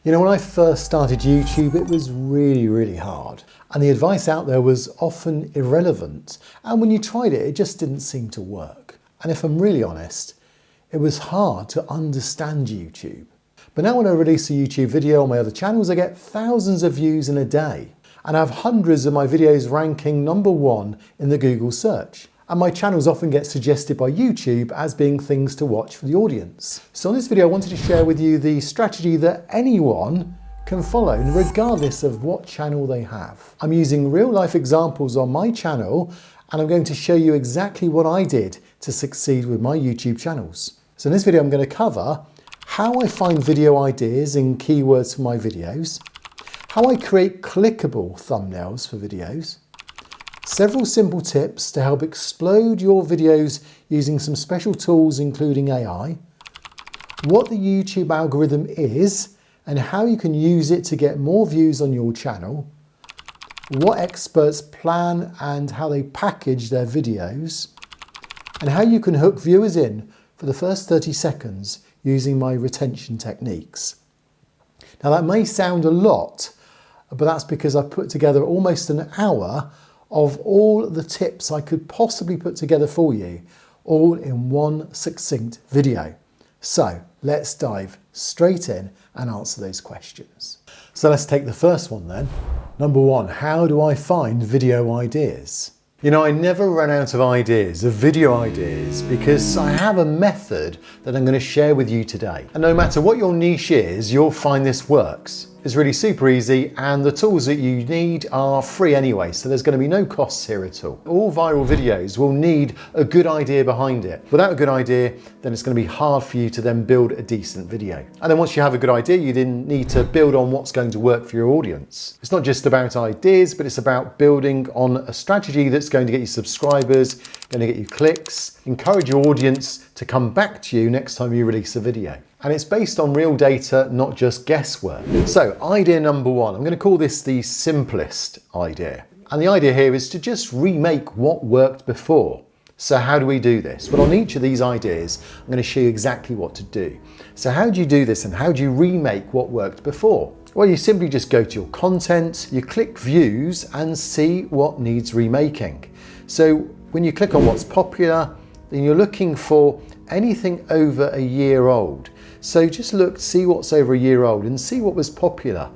You know, when I first started YouTube, it was really hard. And the advice out there was often irrelevant. And when you tried it, it just didn't seem to work. And if I'm really honest, it was hard to understand YouTube. But now when I release a YouTube video on my other channels, I get thousands of views in a day. And I have hundreds of my videos ranking #1 in the Google search. And my channels often get suggested by YouTube as being things to watch for the audience. So in this video, I wanted to share with you the strategy that anyone can follow, regardless of what channel they have. I'm using real life examples on my channel, and I'm going to show you exactly what I did to succeed with my YouTube channels. So in this video, I'm going to cover how I find video ideas and keywords for my videos, how I create clickable thumbnails for videos, several simple tips to help explode your videos using some special tools including AI, what the YouTube algorithm is and how you can use it to get more views on your channel, what experts plan and how they package their videos, and how you can hook viewers in for the first 30 seconds using my retention techniques. Now that may sound a lot, but that's because I've put together almost an hour of all the tips I could possibly put together for you, all in one succinct video. So let's dive straight in and answer those questions. So let's take the first one then. #1, how do I find video ideas? You know, I never run out of video ideas, because I have a method that I'm going to share with you today. And no matter what your niche is, you'll find this works. It's really super easy, and the tools that you need are free anyway, so there's going to be no costs here at all. All viral videos will need a good idea behind it. Without a good idea, then it's going to be hard for you to then build a decent video. And then once you have a good idea, you then need to build on what's going to work for your audience. It's not just about ideas, but it's about building on a strategy that's going to get you subscribers, going to get you clicks, encourage your audience to come back to you next time you release a video. And it's based on real data, not just guesswork. So idea #1, I'm going to call this the simplest idea. And the idea here is to just remake what worked before. So how do we do this? Well, on each of these ideas, I'm going to show you exactly what to do. So how do you do this, and how do you remake what worked before? Well, you simply just go to your content, you click views and see what needs remaking. So when you click on what's popular, then you're looking for anything over a year old. So just look, see what's over a year old and see what was popular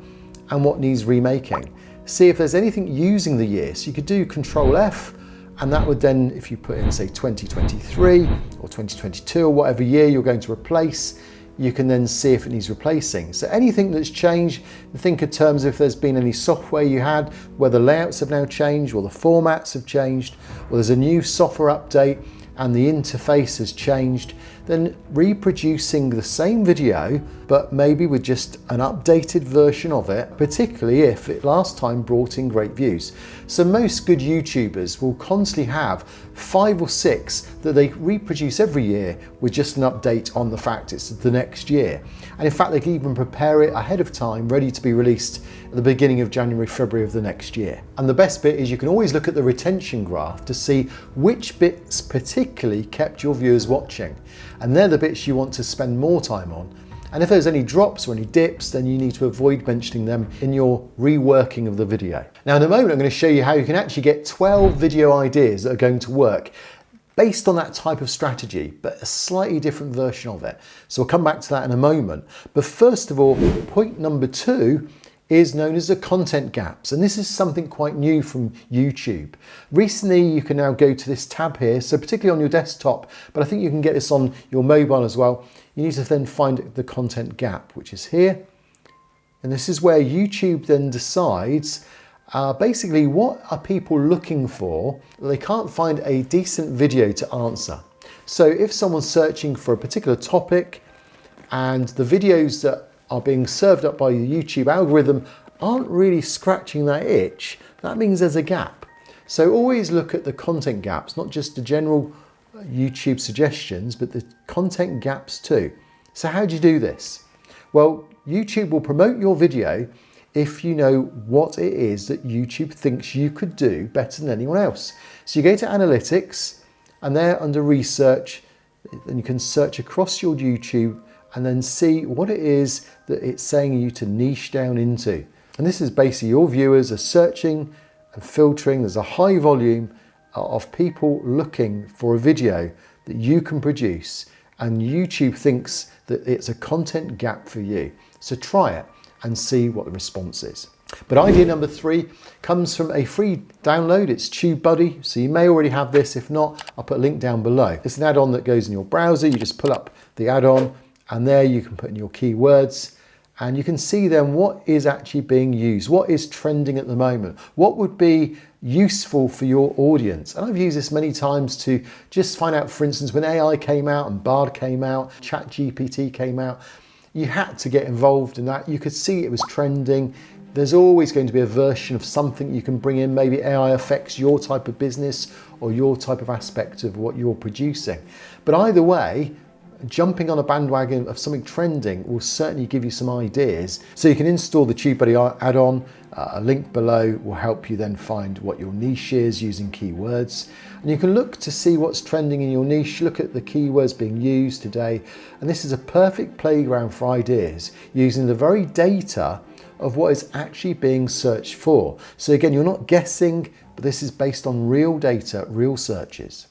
and what needs remaking. See if there's anything using the year. So you could do Control F, and that would then, if you put in say 2023 or 2022 or whatever year you're going to replace, you can then see if it needs replacing. So anything that's changed, think in terms of if there's been any software you had, where the layouts have now changed or the formats have changed, or there's a new software update and the interface has changed, then reproducing the same video, but maybe with just an updated version of it, particularly if it last time brought in great views. So most good YouTubers will constantly have 5 or 6 that they reproduce every year with just an update on the fact it's the next year. And in fact, they can even prepare it ahead of time, ready to be released at the beginning of January, February of the next year. And the best bit is you can always look at the retention graph to see which bits particularly kept your viewers watching. And they're the bits you want to spend more time on. And if there's any drops or any dips, then you need to avoid mentioning them in your reworking of the video. Now in a moment, I'm going to show you how you can actually get 12 video ideas that are going to work based on that type of strategy, but a slightly different version of it. So we'll come back to that in a moment. But first of all, point #2 is known as the content gaps. And this is something quite new from YouTube. Recently, you can now go to this tab here, so particularly on your desktop, but I think you can get this on your mobile as well. You need to then find the content gap, which is here. And this is where YouTube then decides basically what are people looking for that they can't find a decent video to answer. So if someone's searching for a particular topic and the videos that are being served up by the YouTube algorithm aren't really scratching that itch, that means there's a gap. So always look at the content gaps, not just the general YouTube suggestions, but the content gaps too. So how do you do this? Well, YouTube will promote your video if you know what it is that YouTube thinks you could do better than anyone else. So you go to analytics, and there under research, then you can search across your YouTube and then see what it is that it's saying you to niche down into. And this is basically your viewers are searching and filtering. There's a high volume of people looking for a video that you can produce, and YouTube thinks that it's a content gap for you. So try it and see what the response is. But idea number 3 comes from a free download. It's TubeBuddy, so you may already have this. If not, I'll put a link down below. It's an add-on that goes in your browser. You just pull up the add-on, and there you can put in your keywords, and you can see then what is actually being used, what is trending at the moment, what would be useful for your audience. And I've used this many times to just find out, for instance, when AI came out and Bard came out, ChatGPT came out, you had to get involved in that. You could see it was trending. There's always going to be a version of something you can bring in. Maybe AI affects your type of business or your type of aspect of what you're producing. But either way, jumping on a bandwagon of something trending will certainly give you some ideas. So you can install the TubeBuddy add-on. A link below will help you then find what your niche is using keywords. And you can look to see what's trending in your niche, look at the keywords being used today. And this is a perfect playground for ideas using the very data of what is actually being searched for. So again, you're not guessing, but this is based on real data, real searches.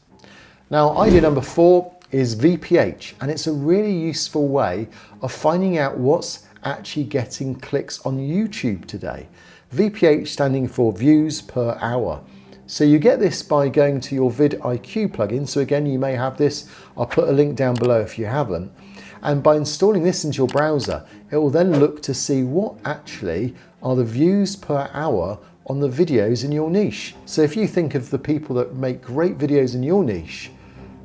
Now, idea number 4 is VPH, and it's a really useful way of finding out what's actually getting clicks on YouTube today. VPH standing for views per hour. So you get this by going to your vidIQ plugin. So again, you may have this. I'll put a link down below if you haven't. And by installing this into your browser, it will then look to see what actually are the views per hour on the videos in your niche. So if you think of the people that make great videos in your niche,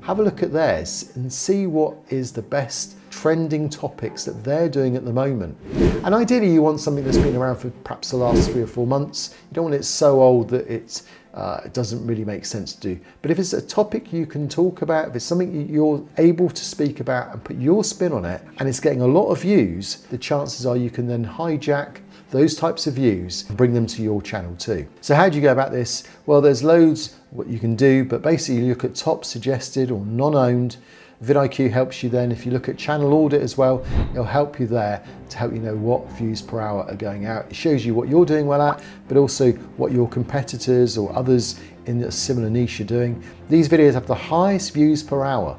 have a look at theirs and see what is the best trending topics that they're doing at the moment. And ideally you want something that's been around for perhaps the last 3 or 4 months. You don't want it so old that it doesn't really make sense to do. But if it's a topic you can talk about, if it's something you're able to speak about and put your spin on it, and it's getting a lot of views, the chances are you can then hijack those types of views and bring them to your channel too. So how do you go about this? Well, there's loads what you can do, but basically you look at top suggested or non-owned. vidIQ helps you then. If you look at channel audit as well, it'll help you there to help you know what views per hour are going out. It shows you what you're doing well at, but also what your competitors or others in a similar niche are doing. These videos have the highest views per hour,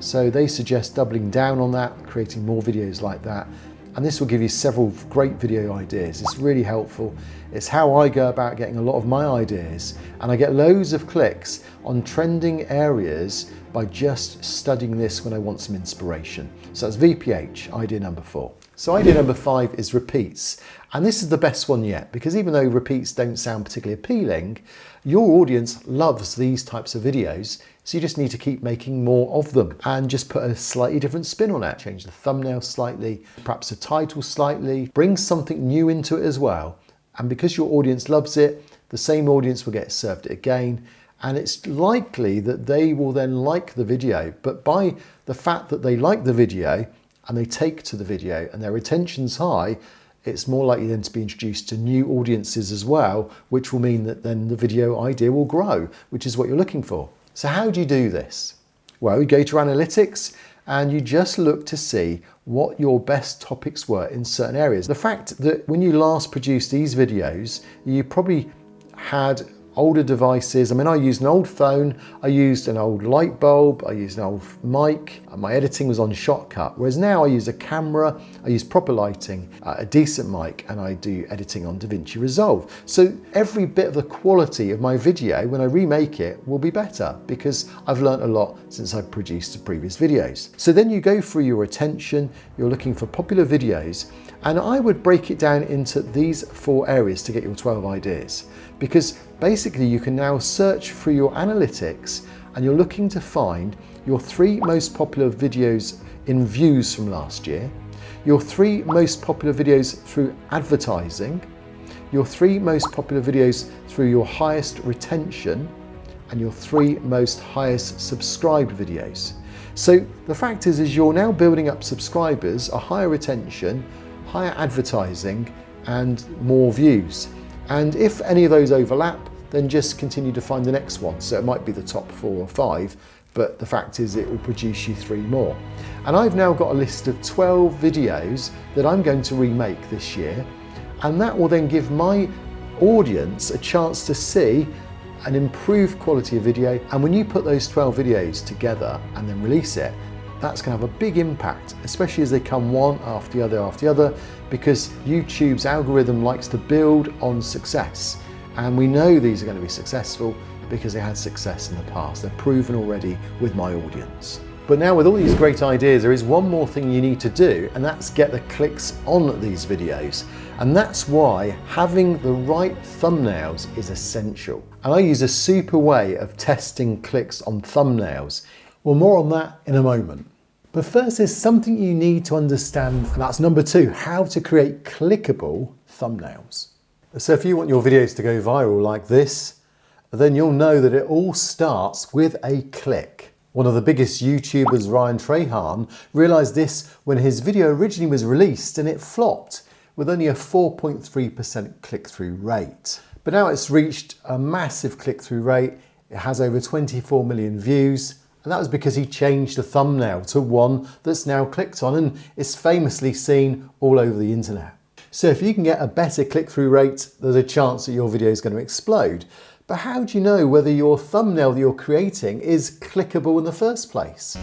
so they suggest doubling down on that, creating more videos like that. And this will give you several great video ideas. It's really helpful. It's how I go about getting a lot of my ideas, and I get loads of clicks on trending areas by just studying this when I want some inspiration. So that's VPH, idea number 4. So idea number 5 is repeats. And this is the best one yet, because even though repeats don't sound particularly appealing, your audience loves these types of videos. So you just need to keep making more of them and just put a slightly different spin on it. Change the thumbnail slightly, perhaps the title slightly, bring something new into it as well. And because your audience loves it, the same audience will get served it again. And it's likely that they will then like the video. But by the fact that they like the video and they take to the video and their retention's high, it's more likely then to be introduced to new audiences as well, which will mean that then the video idea will grow, which is what you're looking for. So how do you do this? Well, you go to analytics and you just look to see what your best topics were in certain areas. The fact that when you last produced these videos, you probably had older devices. I mean, I used an old phone, I used an old light bulb, I used an old mic, my editing was on Shotcut, whereas now I use a camera, I use proper lighting, a decent mic, and I do editing on DaVinci Resolve. So every bit of the quality of my video, when I remake it, will be better because I've learned a lot since I've produced the previous videos. So then you go through your attention, you're looking for popular videos, and I would break it down into these 4 areas to get your 12 ideas. Because basically you can now search through your analytics and you're looking to find your 3 most popular videos in views from last year, your 3 most popular videos through advertising, your 3 most popular videos through your highest retention, and your 3 most highest subscribed videos. So the fact is you're now building up subscribers, a higher retention, higher advertising, and more views. And if any of those overlap, then just continue to find the next one. So it might be the top 4 or 5, but the fact is it will produce you 3 more. And I've now got a list of 12 videos that I'm going to remake this year, and that will then give my audience a chance to see an improved quality of video. And when you put those 12 videos together and then release it, that's going to have a big impact, especially as they come one after the other, because YouTube's algorithm likes to build on success. And we know these are going to be successful because they had success in the past. They're proven already with my audience. But now with all these great ideas, there is one more thing you need to do, and that's get the clicks on these videos. And that's why having the right thumbnails is essential. And I use a super way of testing clicks on thumbnails. Well, more on that in a moment. But first, there's something you need to understand, and that's number 2, how to create clickable thumbnails. So if you want your videos to go viral like this, then you'll know that it all starts with a click. One of the biggest YouTubers, Ryan Trahan, realized this when his video originally was released and it flopped with only a 4.3% click-through rate. But now it's reached a massive click-through rate. It has over 24 million views. And that was because he changed the thumbnail to one that's now clicked on and is famously seen all over the internet. So if you can get a better click-through rate, there's a chance that your video is going to explode. But how do you know whether your thumbnail that you're creating is clickable in the first place?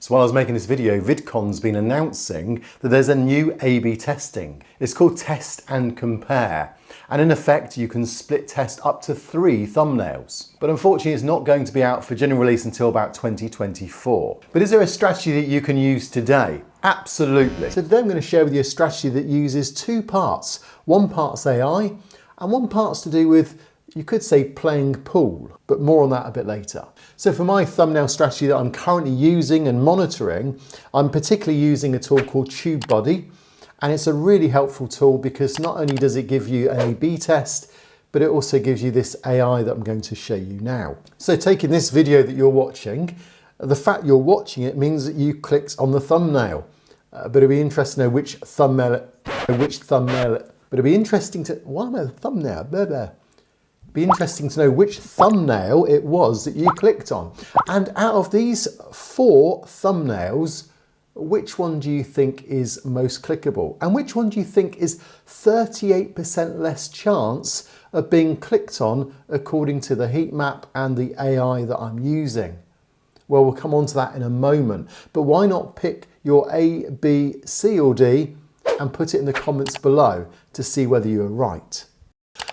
So while I was making this video, VidCon's been announcing that there's a new A/B testing. It's called Test and Compare. And in effect, you can split test up to 3 thumbnails. But unfortunately, it's not going to be out for general release until about 2024. But is there a strategy that you can use today? Absolutely. So today I'm going to share with you a strategy that uses 2 parts. One part's AI and one part's to do with, you could say, playing pool, but more on that a bit later. So for my thumbnail strategy that I'm currently using and monitoring, I'm particularly using a tool called TubeBuddy. And it's a really helpful tool because not only does it give you an A/B test, but it also gives you this AI that I'm going to show you now. So taking this video that you're watching, the fact you're watching it means that you clicked on the thumbnail. But it'd be interesting to know which thumbnail, but it'd be interesting to, why am I a thumbnail? Blah, blah. Be interesting to know which thumbnail it was that you clicked on. And out of these 4 thumbnails, which one do you think is most clickable? And which one do you think is 38% less chance of being clicked on according to the heat map and the AI that I'm using? Well, we'll come on to that in a moment. But why not pick your A, B, C or D and put it in the comments below to see whether you are right.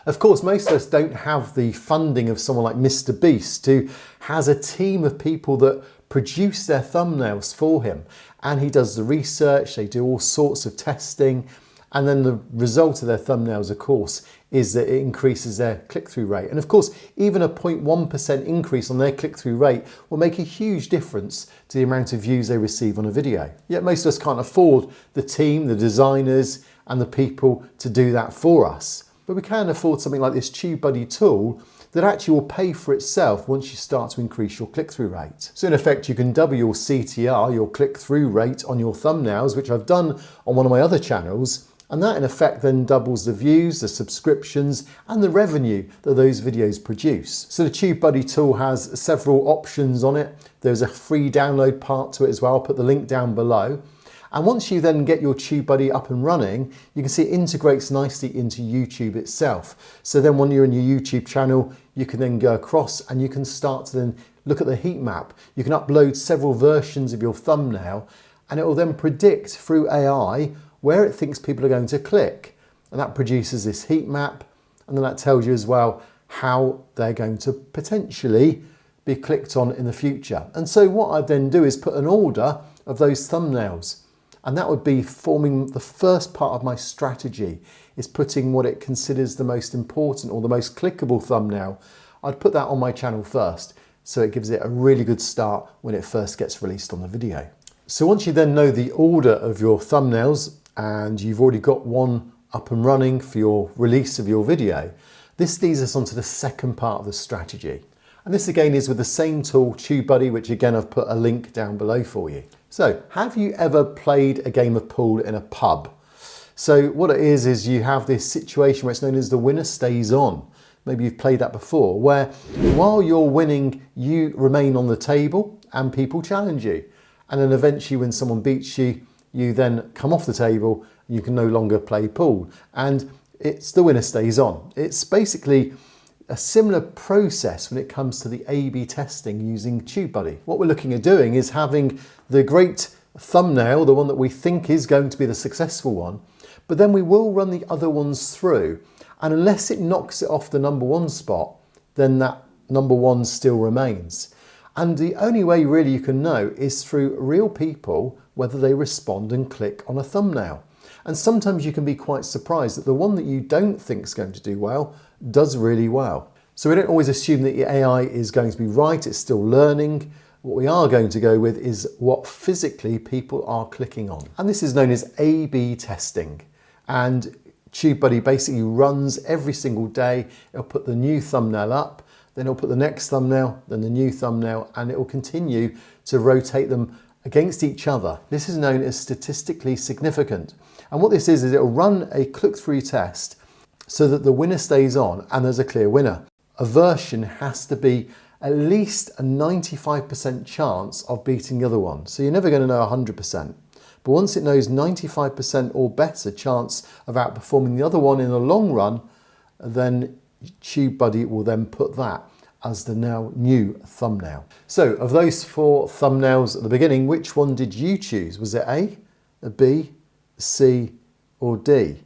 Of course, most of us don't have the funding of someone like Mr. Beast, who has a team of people that produce their thumbnails for him. And he does the research, they do all sorts of testing, and then the result of their thumbnails, of course, is that it increases their click-through rate. And of course, even a 0.1% increase on their click-through rate will make a huge difference to the amount of views they receive on a video. Yet most of us can't afford the team, the designers, and the people to do that for us. But we can afford something like this TubeBuddy tool that actually will pay for itself once you start to increase your click-through rate. So in effect, you can double your CTR, your click-through rate on your thumbnails, which I've done on one of my other channels, and that in effect then doubles the views, the subscriptions, and the revenue that those videos produce. So the TubeBuddy tool has several options on it. There's a free download part to it as well. I'll put the link down below. And once you then get your TubeBuddy up and running, you can see it integrates nicely into YouTube itself. So then when you're in your YouTube channel, you can then go across and you can start to then look at the heat map. You can upload several versions of your thumbnail and it will then predict through AI where it thinks people are going to click. And that produces this heat map. And then that tells you as well how they're going to potentially be clicked on in the future. And so what I then do is put an order of those thumbnails. And that would be forming the first part of my strategy, is putting what it considers the most important or the most clickable thumbnail. I'd put that on my channel first, so it gives it a really good start when it first gets released on the video. So once you then know the order of your thumbnails and you've already got one up and running for your release of your video, this leads us onto the second part of the strategy. And this again is with the same tool, TubeBuddy, which again I've put a link down below for you. So have you ever played a game of pool in a pub? So what it is you have this situation where it's known as the winner stays on. Maybe you've played that before, where while you're winning, you remain on the table and people challenge you. And then eventually when someone beats you, you then come off the table, you can no longer play pool. And it's the winner stays on. It's basically a similar process when it comes to the A/B testing using TubeBuddy. What we're looking at doing is having the great thumbnail, the one that we think is going to be the successful one, but then we will run the other ones through. And unless it knocks it off the number one spot, then that number one still remains. And the only way really you can know is through real people, whether they respond and click on a thumbnail. And sometimes you can be quite surprised that the one that you don't think is going to do well does really well. So we don't always assume that your AI is going to be right, it's still learning. What we are going to go with is what physically people are clicking on. And this is known as A/B testing. And TubeBuddy basically runs every single day. It'll put the new thumbnail up, then it'll put the next thumbnail, then the new thumbnail, and it will continue to rotate them against each other. This is known as statistically significant. And what this is it'll run a click-through test so that the winner stays on and there's a clear winner. A version has to be at least a 95% chance of beating the other one. So you're never going to know 100%. But once it knows 95% or better chance of outperforming the other one in the long run, then TubeBuddy will then put that as the now new thumbnail. So of those 4 thumbnails at the beginning, which one did you choose? Was it A, a B, a C or D?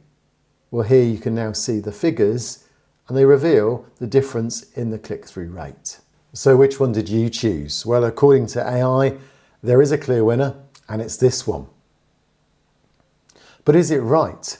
Well, here you can now see the figures and they reveal the difference in the click-through rate. So which one did you choose? Well, according to AI, there is a clear winner and it's this one. But is it right?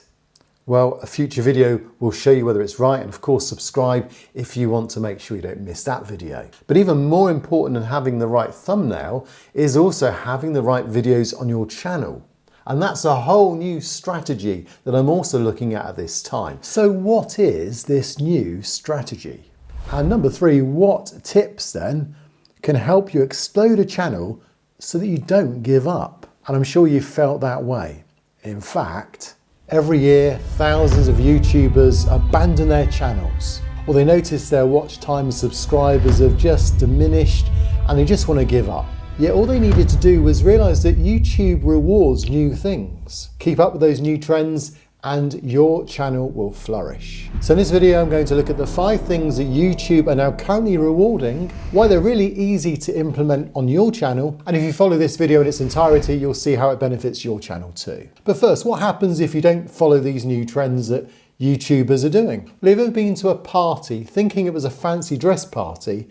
Well, a future video will show you whether it's right, and of course subscribe if you want to make sure you don't miss that video. But even more important than having the right thumbnail is also having the right videos on your channel. And that's a whole new strategy that I'm also looking at this time. So what is this new strategy? And number 3, what tips then can help you explode a channel so that you don't give up? And I'm sure you've felt that way. In fact, every year, thousands of YouTubers abandon their channels, or they notice their watch time and subscribers have just diminished and they just want to give up. Yet all they needed to do was realise that YouTube rewards new things. Keep up with those new trends and your channel will flourish. So in this video, I'm going to look at the 5 things that YouTube are now currently rewarding, why they're really easy to implement on your channel, and if you follow this video in its entirety, you'll see how it benefits your channel too. But first, what happens if you don't follow these new trends that YouTubers are doing? Well, have you ever been to a party thinking it was a fancy dress party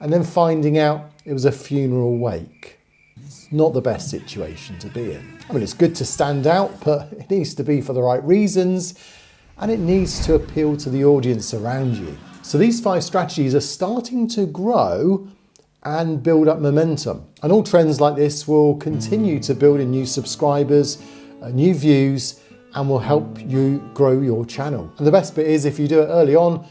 and then finding out it was a funeral wake? It's not the best situation to be in. I mean, it's good to stand out, but it needs to be for the right reasons and it needs to appeal to the audience around you. So these 5 strategies are starting to grow and build up momentum. And all trends like this will continue to build in new subscribers, new views, and will help you grow your channel. And the best bit is if you do it early on,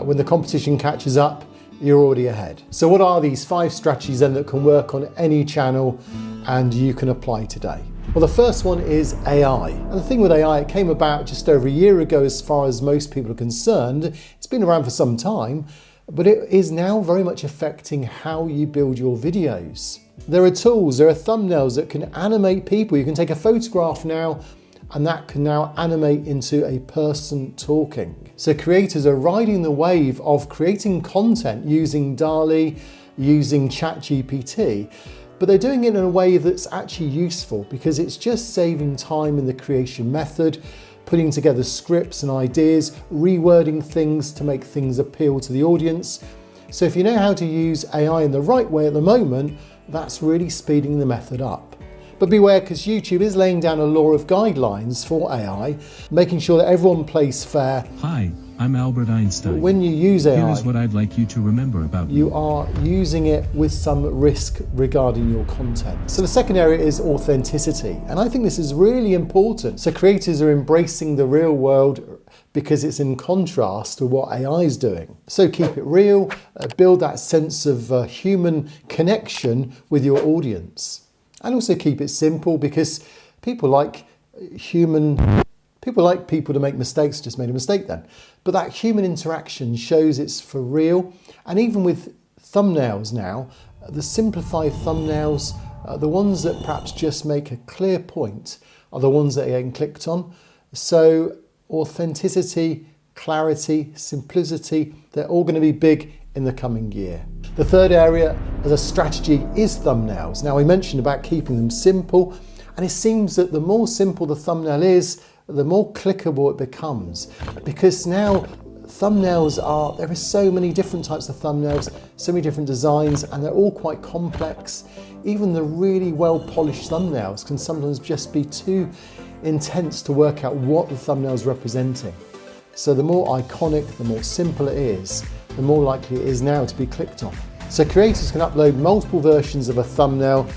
when the competition catches up, you're already ahead. So what are these 5 strategies then that can work on any channel and you can apply today? Well, the first one is AI. And the thing with AI, it came about just over a year ago as far as most people are concerned. It's been around for some time, but it is now very much affecting how you build your videos. There are tools, there are thumbnails that can animate people. You can take a photograph now and that can now animate into a person talking. So creators are riding the wave of creating content using DALL-E, using ChatGPT, but they're doing it in a way that's actually useful because it's just saving time in the creation method, putting together scripts and ideas, rewording things to make things appeal to the audience. So if you know how to use AI in the right way at the moment, that's really speeding the method up. But beware, because YouTube is laying down a law of guidelines for AI, making sure that everyone plays fair. Hi, I'm Albert Einstein. When you use AI, here is what I'd like you to remember about me. You are using it with some risk regarding your content. So the second area is authenticity. And I think this is really important. So creators are embracing the real world because it's in contrast to what AI is doing. So keep it real, build that sense of human connection with your audience. And also keep it simple because people like people to make mistakes. Just made a mistake then. But that human interaction shows it's for real. And even with thumbnails now, The simplified thumbnails, the ones that perhaps just make a clear point, are the ones that are getting clicked on. So authenticity, clarity, simplicity, they're all going to be big in the coming year. The third area as a strategy is thumbnails. Now, we mentioned about keeping them simple, and it seems that the more simple the thumbnail is, the more clickable it becomes, because now there are so many different types of thumbnails, so many different designs, and they're all quite complex. Even the really well polished thumbnails can sometimes just be too intense to work out what the thumbnail's representing. So the more iconic, the more simple it is, the more likely it is now to be clicked on. So creators can upload multiple versions of a thumbnail,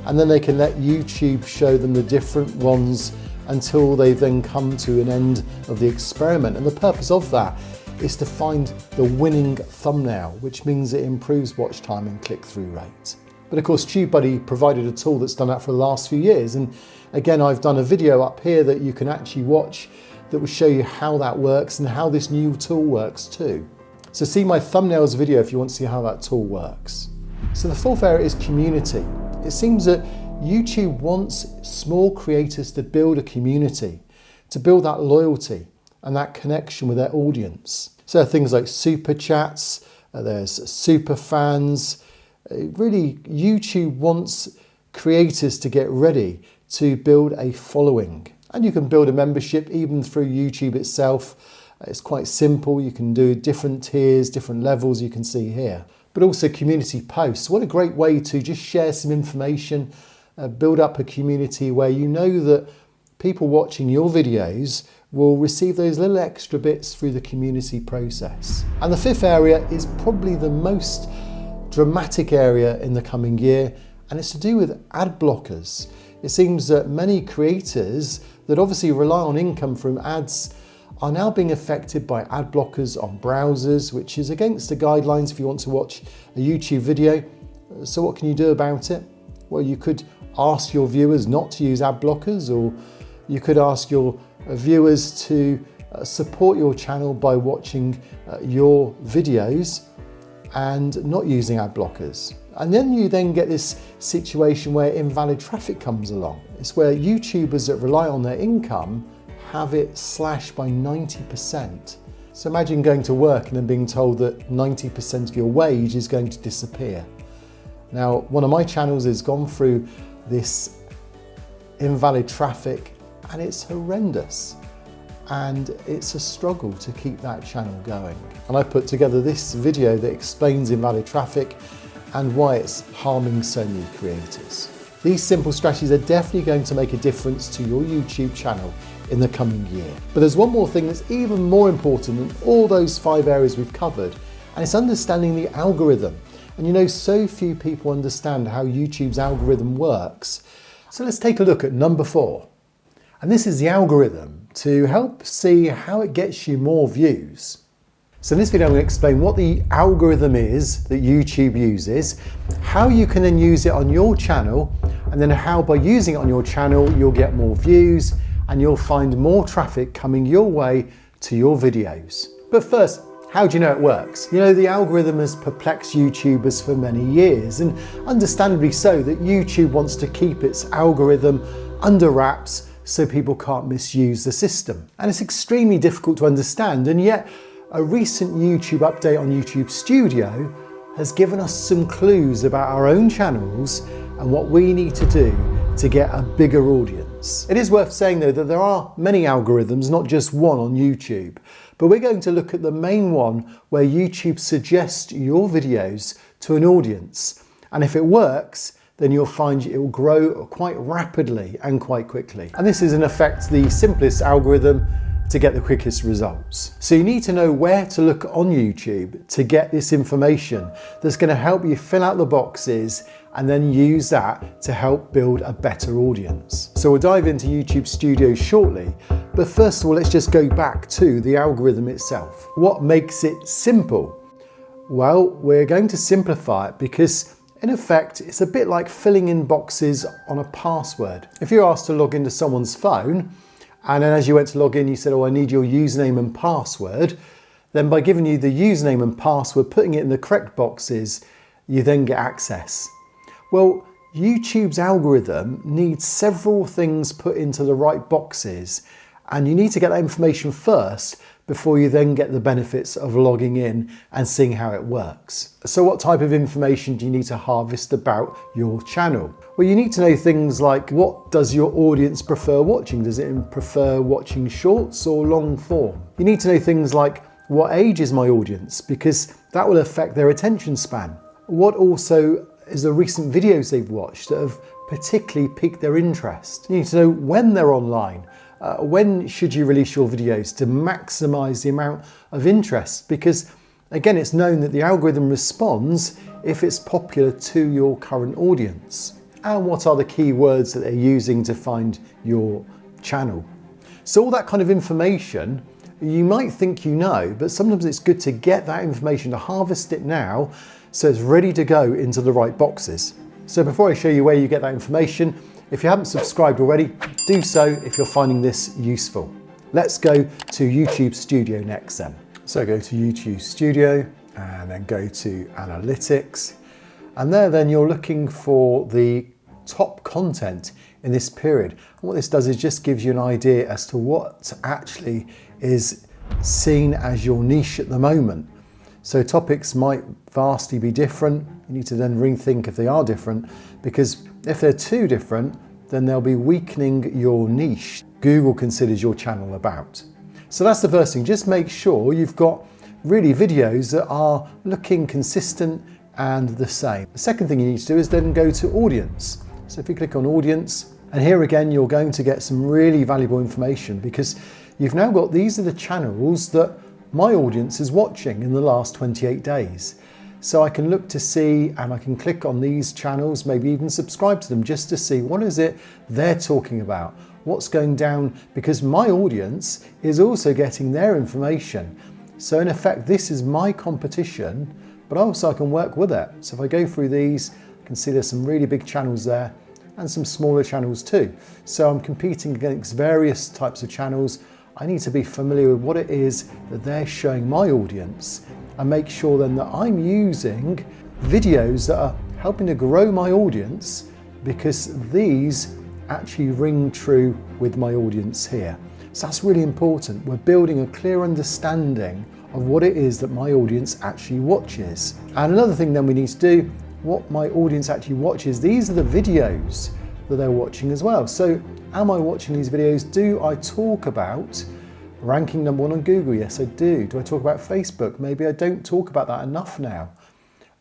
and then they can let YouTube show them the different ones until they then come to an end of the experiment. And the purpose of that is to find the winning thumbnail, which means it improves watch time and click-through rate. But of course, TubeBuddy provided a tool that's done that for the last few years. And again, I've done a video up here that you can actually watch that will show you how that works and how this new tool works too. So see my thumbnails video if you want to see how that tool works. So the fourth area is community. It seems that YouTube wants small creators to build a community, to build that loyalty and that connection with their audience. So things like super chats, there's super fans. Really, YouTube wants creators to get ready to build a following. And you can build a membership even through YouTube itself. It's quite simple. You can do different tiers, different levels you can see here. But also community posts. What a great way to just share some information, build up a community where you know that people watching your videos will receive those little extra bits through the community process. And the fifth area is probably the most dramatic area in the coming year, and it's to do with ad blockers. It seems that many creators that obviously rely on income from ads are now being affected by ad blockers on browsers, which is against the guidelines if you want to watch a YouTube video. So what can you do about it? Well, you could ask your viewers not to use ad blockers, or you could ask your viewers to support your channel by watching your videos and not using ad blockers. And then you then get this situation where invalid traffic comes along. It's where YouTubers that rely on their income have it slashed by 90%. So imagine going to work and then being told that 90% of your wage is going to disappear. Now, one of my channels has gone through this invalid traffic, and it's horrendous. And it's a struggle to keep that channel going. And I put together this video that explains invalid traffic and why it's harming so many creators. These simple strategies are definitely going to make a difference to your YouTube channel in the coming year. But there's one more thing that's even more important than all those 5 areas we've covered, and it's understanding the algorithm. And you know, so few people understand how YouTube's algorithm works. So let's take a look at number 4. And this is the algorithm to help see how it gets you more views. So in this video I'm going to explain what the algorithm is that YouTube uses, how you can then use it on your channel, and then how by using it on your channel you'll get more views and you'll find more traffic coming your way to your videos. But first, how do you know it works? You know, the algorithm has perplexed YouTubers for many years, and understandably so, that YouTube wants to keep its algorithm under wraps so people can't misuse the system. And it's extremely difficult to understand, and yet a recent YouTube update on YouTube Studio has given us some clues about our own channels and what we need to do to get a bigger audience. It is worth saying though that there are many algorithms, not just one on YouTube, but we're going to look at the main one where YouTube suggests your videos to an audience. And if it works, then you'll find it will grow quite rapidly and quite quickly. And this is in effect the simplest algorithm to get the quickest results. So you need to know where to look on YouTube to get this information that's going to help you fill out the boxes and then use that to help build a better audience. So we'll dive into YouTube Studio shortly, but first of all, let's just go back to the algorithm itself. What makes it simple? Well, we're going to simplify it because in effect, it's a bit like filling in boxes on a password. If you're asked to log into someone's phone, and then as you went to log in, you said, oh, I need your username and password, then by giving you the username and password, putting it in the correct boxes, you then get access. Well, YouTube's algorithm needs several things put into the right boxes, and you need to get that information first before you then get the benefits of logging in and seeing how it works. So what type of information do you need to harvest about your channel? Well, you need to know things like, what does your audience prefer watching? Does it prefer watching shorts or long form? You need to know things like, what age is my audience? Because that will affect their attention span. What also is the recent videos they've watched that have particularly piqued their interest? You need to know when they're online. When should you release your videos to maximize the amount of interest? Because again, it's known that the algorithm responds if it's popular to your current audience. And what are the keywords that they're using to find your channel? So all that kind of information, you might think you know, but sometimes it's good to get that information, to harvest it now, so it's ready to go into the right boxes. So before I show you where you get that information, if you haven't subscribed already, do so if you're finding this useful. Let's go to YouTube Studio next then. So go to YouTube Studio and then go to Analytics. And there then you're looking for the top content in this period. And what this does is just gives you an idea as to what actually is seen as your niche at the moment. So topics might vastly be different. You need to then rethink if they are different, because if they're too different, then they'll be weakening your niche Google considers your channel about. So that's the first thing. Just make sure you've got really videos that are looking consistent and the same. The second thing you need to do is then go to audience. So if you click on audience, and here again, you're going to get some really valuable information, because you've now got, these are the channels that my audience is watching in the last 28 days. So I can look to see, and I can click on these channels, maybe even subscribe to them, just to see what is it they're talking about, what's going down, because my audience is also getting their information. So in effect, this is my competition, but also I can work with it. So if I go through these, I can see there's some really big channels there and some smaller channels too. So I'm competing against various types of channels. I need to be familiar with what it is that they're showing my audience, and make sure then that I'm using videos that are helping to grow my audience, because these actually ring true with my audience here. So that's really important. We're building a clear understanding of what it is that my audience actually watches. And another thing then we need to do, what my audience actually watches, these are the videos that they're watching as well. So am I watching these videos? Do I talk about ranking number 1 on Google? Yes, I do. Do I talk about Facebook? Maybe I don't talk about that enough now.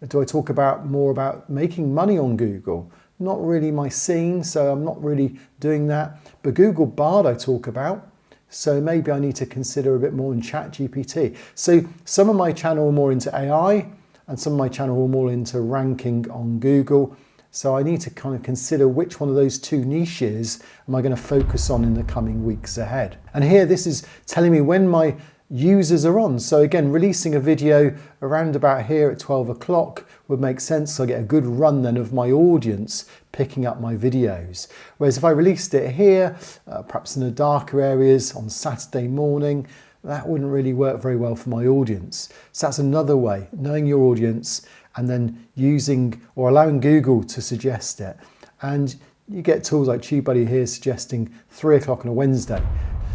Do I talk more about making money on Google? Not really my scene, so I'm not really doing that. But Google Bard I talk about, so maybe I need to consider a bit more in ChatGPT. So some of my channel are more into AI, and some of my channel are more into ranking on Google. So I need to kind of consider which one of those two niches am I going to focus on in the coming weeks ahead. And here, this is telling me when my users are on. So again, releasing a video around about here at 12 o'clock would make sense. So I get a good run then of my audience picking up my videos. Whereas if I released it here, perhaps in the darker areas on Saturday morning, that wouldn't really work very well for my audience. So that's another way, knowing your audience and then using or allowing Google to suggest it. And you get tools like TubeBuddy here suggesting 3 o'clock on a Wednesday.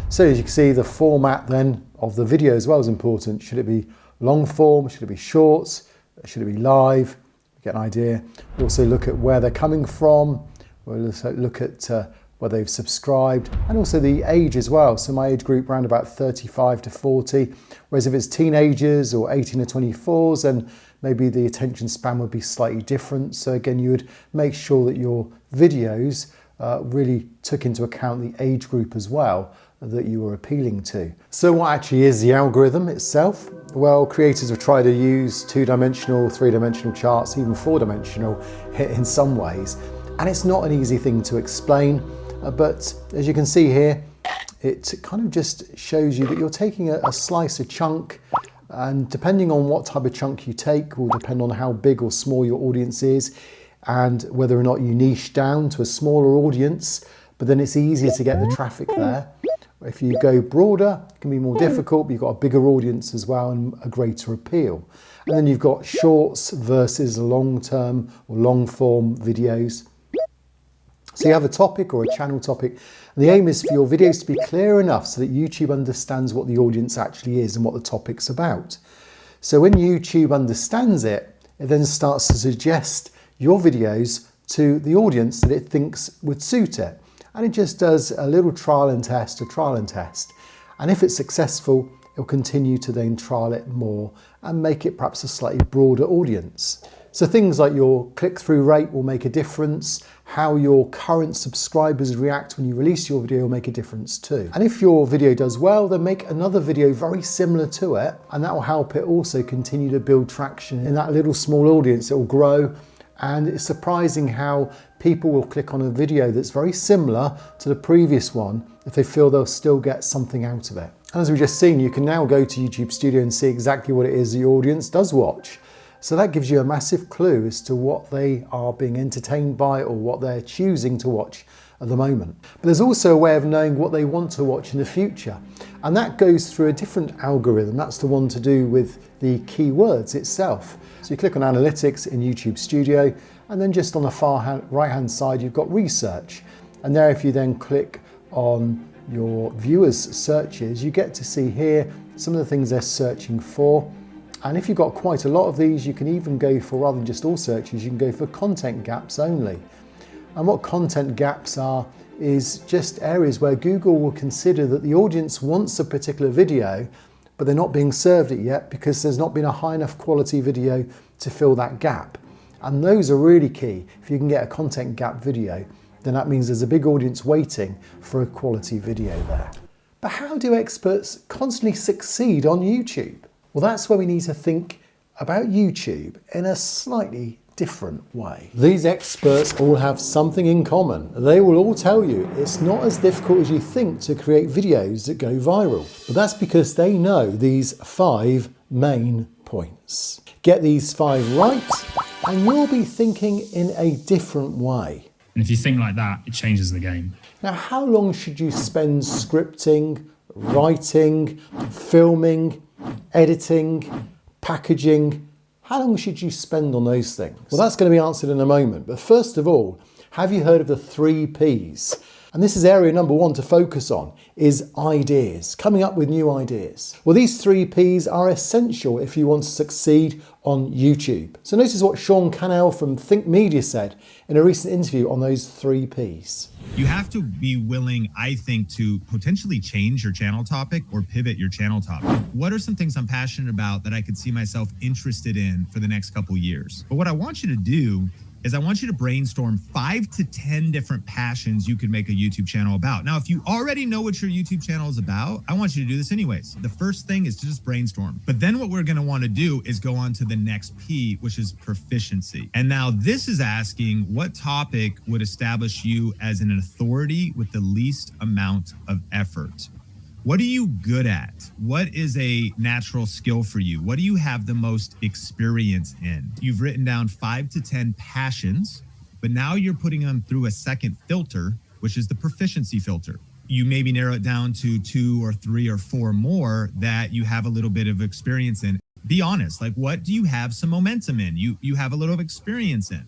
So as you can see, the format then of the video as well is important. Should it be long form? Should it be shorts? Should it be live? You get an idea. We also look at where they're coming from. We'll also look at whether they've subscribed, and also the age as well. So my age group around about 35 to 40, whereas if it's teenagers or 18 to 24s, then maybe the attention span would be slightly different. So again, you would make sure that your videos really took into account the age group as well that you were appealing to. So what actually is the algorithm itself? Well, creators have tried to use 2-dimensional, 3-dimensional charts, even 4-dimensional in some ways. And it's not an easy thing to explain, but as you can see here, it kind of just shows you that you're taking a slice, a chunk, and depending on what type of chunk you take will depend on how big or small your audience is, and whether or not you niche down to a smaller audience, but then it's easier to get the traffic there. If you go broader, it can be more difficult, but you've got a bigger audience as well and a greater appeal. And then you've got shorts versus long-term or long-form videos. So you have a topic or a channel topic, and the aim is for your videos to be clear enough so that YouTube understands what the audience actually is and what the topic's about. So when YouTube understands it, it then starts to suggest your videos to the audience that it thinks would suit it. And it just does a little trial and test. And if it's successful, it'll continue to then trial it more and make it perhaps a slightly broader audience. So things like your click-through rate will make a difference, how your current subscribers react when you release your video will make a difference too. And if your video does well, then make another video very similar to it, and that will help it also continue to build traction in that little small audience. It will grow, and it's surprising how people will click on a video that's very similar to the previous one if they feel they'll still get something out of it. And as we've just seen, you can now go to YouTube Studio and see exactly what it is the audience does watch. So that gives you a massive clue as to what they are being entertained by or what they're choosing to watch at the moment. But there's also a way of knowing what they want to watch in the future. And that goes through a different algorithm. That's the one to do with the keywords itself. So you click on Analytics in YouTube Studio, and then just on the far right-hand side, you've got Research. And there, if you then click on your viewers' searches, you get to see here some of the things they're searching for. And if you've got quite a lot of these, you can even go for, rather than just all searches, you can go for content gaps only. And what content gaps are is just areas where Google will consider that the audience wants a particular video, but they're not being served it yet because there's not been a high enough quality video to fill that gap. And those are really key. If you can get a content gap video, then that means there's a big audience waiting for a quality video there. But how do experts constantly succeed on YouTube? Well, that's where we need to think about YouTube in a slightly different way. These experts all have something in common. They will all tell you it's not as difficult as you think to create videos that go viral. But that's because they know these 5 main points. Get these 5 right, and you'll be thinking in a different way. And if you think like that, it changes the game. Now, how long should you spend scripting, writing, filming, editing, packaging? How long should you spend on those things? Well, that's going to be answered in a moment. But first of all, have you heard of the 3 Ps? And this is area number 1 to focus on, is ideas, coming up with new ideas. Well, these 3 Ps are essential if you want to succeed on YouTube. So notice what Sean Cannell from Think Media said in a recent interview on those 3 Ps. You have to be willing, I think, to potentially change your channel topic or pivot your channel topic. What are some things I'm passionate about that I could see myself interested in for the next couple years? But what I want you to do is I want you to brainstorm 5 to 10 different passions you could make a YouTube channel about. Now, if you already know what your YouTube channel is about, I want you to do this anyways. The first thing is to just brainstorm. But then what we're gonna wanna do is go on to the next P, which is proficiency. And now this is asking what topic would establish you as an authority with the least amount of effort. What are you good at? What is a natural skill for you? What do you have the most experience in? You've written down 5 to 10 passions, but now you're putting them through a second filter, which is the proficiency filter. You maybe narrow it down to 2 or 3 or 4 more that you have a little bit of experience in. Be honest, like what do you have some momentum in? You have a little experience in.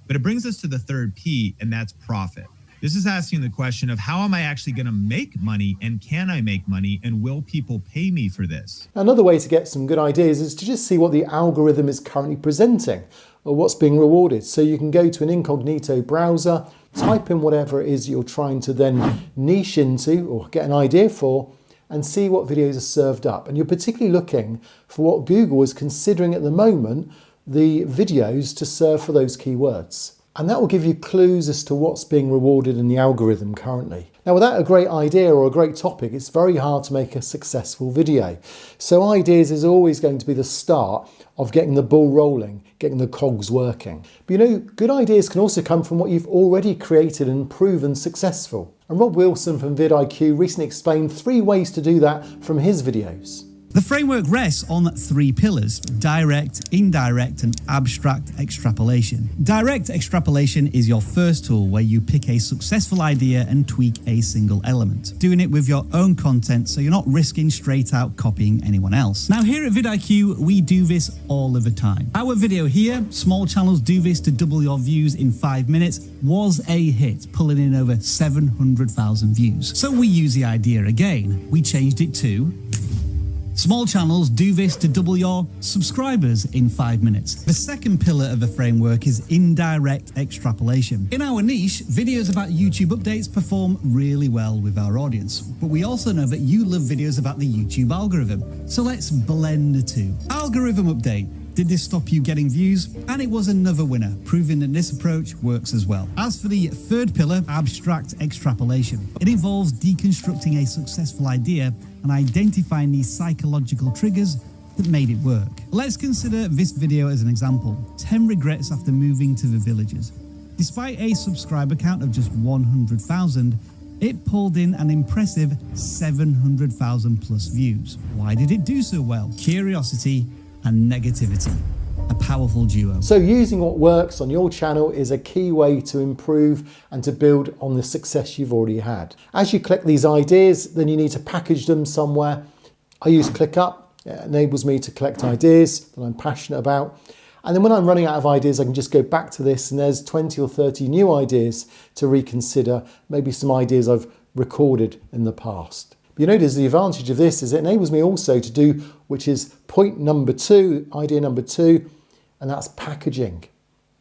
But it brings us to the 3rd P, and that's profit. This is asking the question of how am I actually going to make money, and can I make money, and will people pay me for this? Another way to get some good ideas is to just see what the algorithm is currently presenting or what's being rewarded. So you can go to an incognito browser, type in whatever it is you're trying to then niche into or get an idea for, and see what videos are served up. And you're particularly looking for what Google is considering at the moment the videos to serve for those keywords. And that will give you clues as to what's being rewarded in the algorithm currently. Now, without a great idea or a great topic, it's very hard to make a successful video. So ideas is always going to be the start of getting the ball rolling, getting the cogs working. But you know, good ideas can also come from what you've already created and proven successful. And Rob Wilson from vidIQ recently explained 3 ways to do that from his videos. The framework rests on 3 pillars: direct, indirect, and abstract extrapolation. Direct extrapolation is your first tool where you pick a successful idea and tweak a single element, doing it with your own content so you're not risking straight out copying anyone else. Now here at vidIQ, we do this all of the time. Our video here, Small Channels Do This to Double Your Views in 5 minutes, was a hit, pulling in over 700,000 views. So we use the idea again. We changed it to Small channels do this to double your subscribers in 5 minutes. The second pillar of the framework is indirect extrapolation. In our niche, videos about YouTube updates perform really well with our audience, but we also know that you love videos about the YouTube algorithm. So let's blend the two. Algorithm update. Did this stop you getting views? And it was another winner, proving that this approach works as well. As for the third pillar, abstract extrapolation, it involves deconstructing a successful idea and identifying the psychological triggers that made it work. Let's consider this video as an example. 10 regrets after moving to the villages. Despite a subscriber count of just 100,000, it pulled in an impressive 700,000 plus views. Why did it do so well? Curiosity and negativity, a powerful duo. So using what works on your channel is a key way to improve and to build on the success you've already had. As you collect these ideas, then you need to package them somewhere. I use ClickUp. It enables me to collect ideas that I'm passionate about. And then when I'm running out of ideas, I can just go back to this and there's 20 or 30 new ideas to reconsider, maybe some ideas I've recorded in the past. You notice the advantage of this is it enables me also to do, which is point number 2, idea number 2, and that's packaging.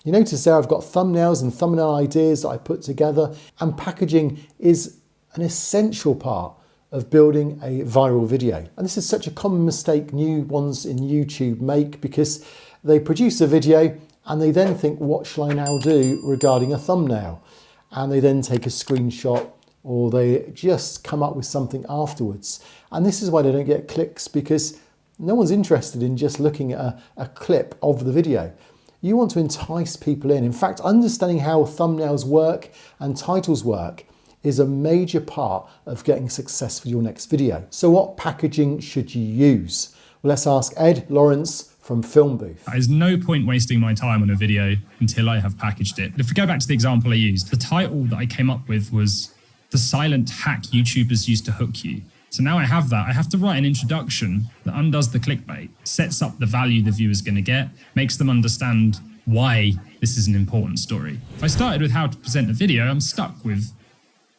You notice there I've got thumbnails and thumbnail ideas that I put together, and packaging is an essential part of building a viral video. And this is such a common mistake new ones in YouTube make, because they produce a video and they then think, what shall I now do regarding a thumbnail? And they then take a screenshot, or they just come up with something afterwards. And this is why they don't get clicks, because no one's interested in just looking at a clip of the video. You want to entice people in. In fact, understanding how thumbnails work and titles work is a major part of getting success for your next video. So what packaging should you use? Well, let's ask Ed Lawrence from Film Booth. There's no point wasting my time on a video until I have packaged it. But if we go back to the example I used, the title that I came up with was "The Silent Hack YouTubers Use to Hook You." So now I have that. I have to write an introduction that undoes the clickbait, sets up the value the viewer's going to get, makes them understand why this is an important story. If I started with how to present a video, I'm stuck with,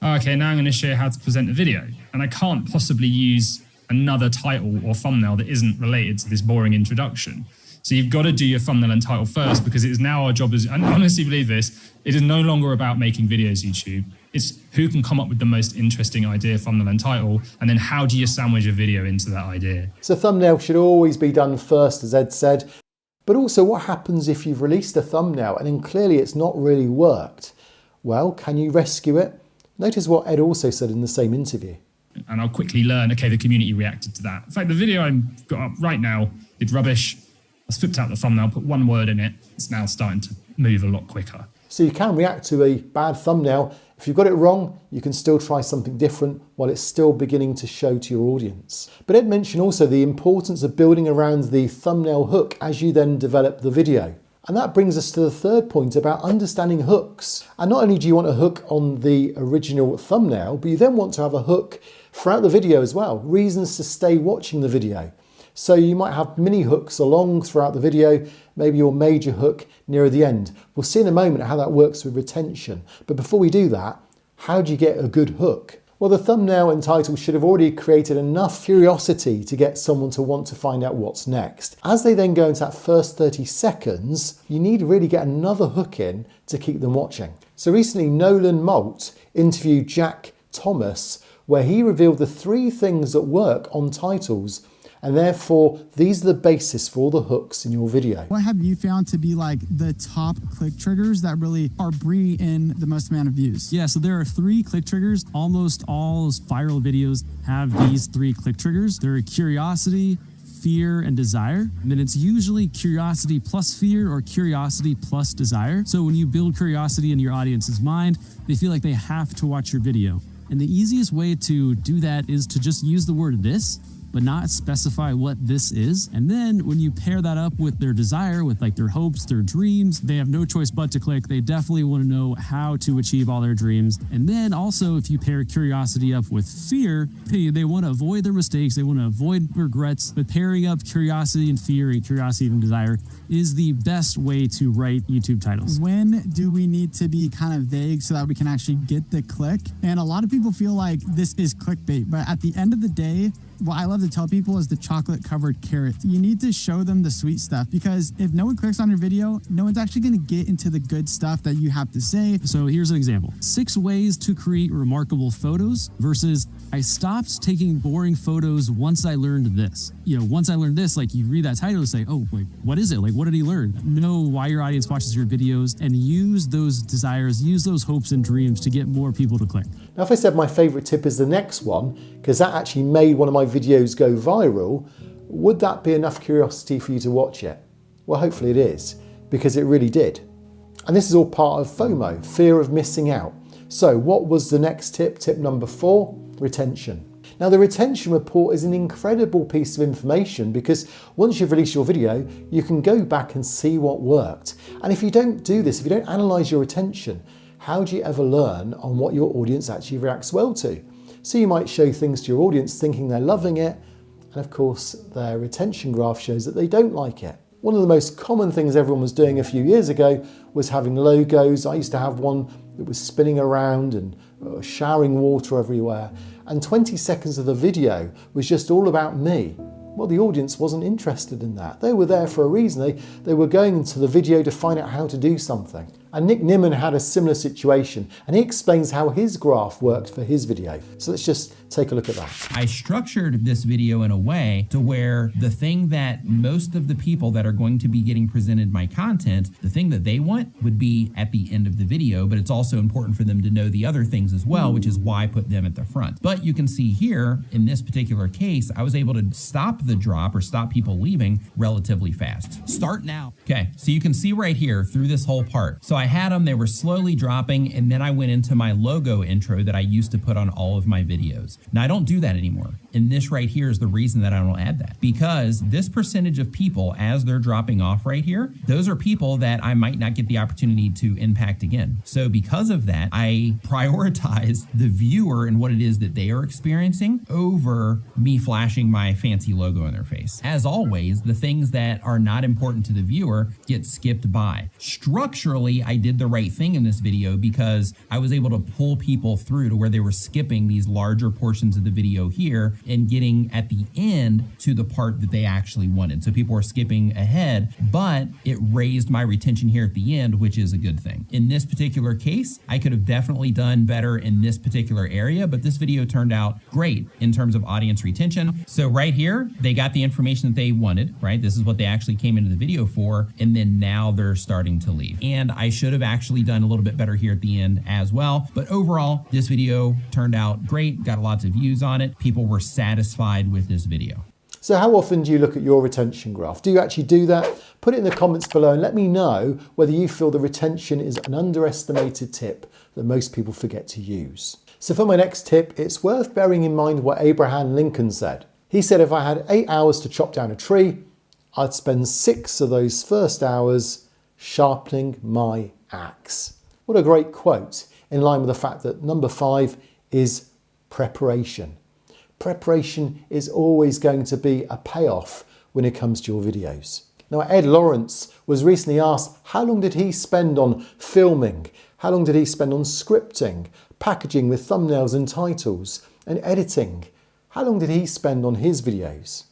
oh, okay, now I'm going to show you how to present a video. And I can't possibly use another title or thumbnail that isn't related to this boring introduction. So you've got to do your thumbnail and title first, because it is now our job, and I honestly believe this, it is no longer about making videos YouTube. It's who can come up with the most interesting idea, thumbnail and title, and then how do you sandwich a video into that idea? So thumbnail should always be done first, as Ed said, but also what happens if you've released a thumbnail and then clearly it's not really worked? Well, can you rescue it? Notice what Ed also said in the same interview. And I'll quickly learn, okay, the community reacted to that. In fact, the video I've got up right now did rubbish. I flipped out the thumbnail, put one word in it. It's now starting to move a lot quicker. So you can react to a bad thumbnail. If you've got it wrong, you can still try something different while it's still beginning to show to your audience. But Ed mentioned also the importance of building around the thumbnail hook as you then develop the video. And that brings us to the third point about understanding hooks. And not only do you want a hook on the original thumbnail, but you then want to have a hook throughout the video as well. Reasons to stay watching the video. So you might have mini hooks along throughout the video, maybe your major hook near the end. We'll see in a moment how that works with retention. But before we do that, how do you get a good hook? Well, the thumbnail and title should have already created enough curiosity to get someone to want to find out what's next. As they then go into that first 30 seconds, you need to really get another hook in to keep them watching. So recently, Nolan Malt interviewed Jack Thomas, where he revealed the 3 things that work on titles. And therefore, these are the basis for all the hooks in your video. What have you found to be like the top click triggers that really are bringing in the most amount of views? Yeah, so there are 3 click triggers. Almost all viral videos have these 3 click triggers. They're curiosity, fear, and desire. And then it's usually curiosity plus fear or curiosity plus desire. So when you build curiosity in your audience's mind, they feel like they have to watch your video. And the easiest way to do that is to just use the word "this" but not specify what this is. And then when you pair that up with their desire, with like their hopes, their dreams, they have no choice but to click. They definitely want to know how to achieve all their dreams. And then also, if you pair curiosity up with fear, they want to avoid their mistakes. They want to avoid regrets. But pairing up curiosity and fear and curiosity and desire is the best way to write YouTube titles. When do we need to be kind of vague so that we can actually get the click? And a lot of people feel like this is clickbait, but at the end of the day, what I love to tell people is the chocolate covered carrot. You need to show them the sweet stuff, because if no one clicks on your video, no one's actually going to get into the good stuff that you have to say. So here's an example. 6 ways to create remarkable photos versus I stopped taking boring photos once I learned this. Once I learned this, like you read that title and say, oh, like, what is it? Like, what did he learn? Know why your audience watches your videos and use those desires, use those hopes and dreams to get more people to click. Now, if I said my favorite tip is the next one, because that actually made one of my videos go viral, would that be enough curiosity for you to watch it? Well, hopefully it is, because it really did. And this is all part of FOMO, fear of missing out. So what was the next tip? Tip number 4, retention. Now, the retention report is an incredible piece of information, because once you've released your video, you can go back and see what worked. And if you don't do this, if you don't analyze your retention, how do you ever learn on what your audience actually reacts well to? So you might show things to your audience thinking they're loving it, and of course their retention graph shows that they don't like it. One of the most common things everyone was doing a few years ago was having logos. I used to have one that was spinning around and showering water everywhere, and 20 seconds of the video was just all about me. Well, the audience wasn't interested in that. They were there for a reason. They were going into the video to find out how to do something. And Nick Nimmin had a similar situation, and he explains how his graph worked for his video. So let's just take a look at that. I structured this video in a way to where the thing that most of the people that are going to be getting presented my content, the thing that they want would be at the end of the video, but it's also important for them to know the other things as well, which is why I put them at the front. But you can see here, in this particular case, I was able to stop the drop or stop people leaving relatively fast. Start now. Okay, so you can see right here through this whole part. So I had them, they were slowly dropping, and then I went into my logo intro that I used to put on all of my videos. Now I don't do that anymore. And this right here is the reason that I don't add that, because this percentage of people as they're dropping off right here, those are people that I might not get the opportunity to impact again. So because of that, I prioritize the viewer and what it is that they are experiencing over me flashing my fancy logo in their face. As always, the things that are not important to the viewer get skipped by. Structurally, I did the right thing in this video because I was able to pull people through to where they were skipping these larger portions of the video here and getting at the end to the part that they actually wanted. So people were skipping ahead, but it raised my retention here at the end, which is a good thing. In this particular case, I could have definitely done better in this particular area, but this video turned out great in terms of audience retention. So right here, they got the information that they wanted, right? This is what they actually came into the video for, and then now they're starting to leave. And I should have actually done a little bit better here at the end as well. But overall, this video turned out great, got lots of views on it. People were satisfied with this video. So how often do you look at your retention graph? Do you actually do that? Put it in the comments below and let me know whether you feel the retention is an underestimated tip that most people forget to use. So for my next tip, it's worth bearing in mind what Abraham Lincoln said. He said if I had 8 hours to chop down a tree, I'd spend 6 of those first hours sharpening my axe. What a great quote, in line with the fact that number 5 is preparation. Preparation is always going to be a payoff when it comes to your videos. Now, Ed Lawrence was recently asked how long did he spend on filming, how long did he spend on scripting, packaging with thumbnails and titles, and editing. How long did he spend on his videos?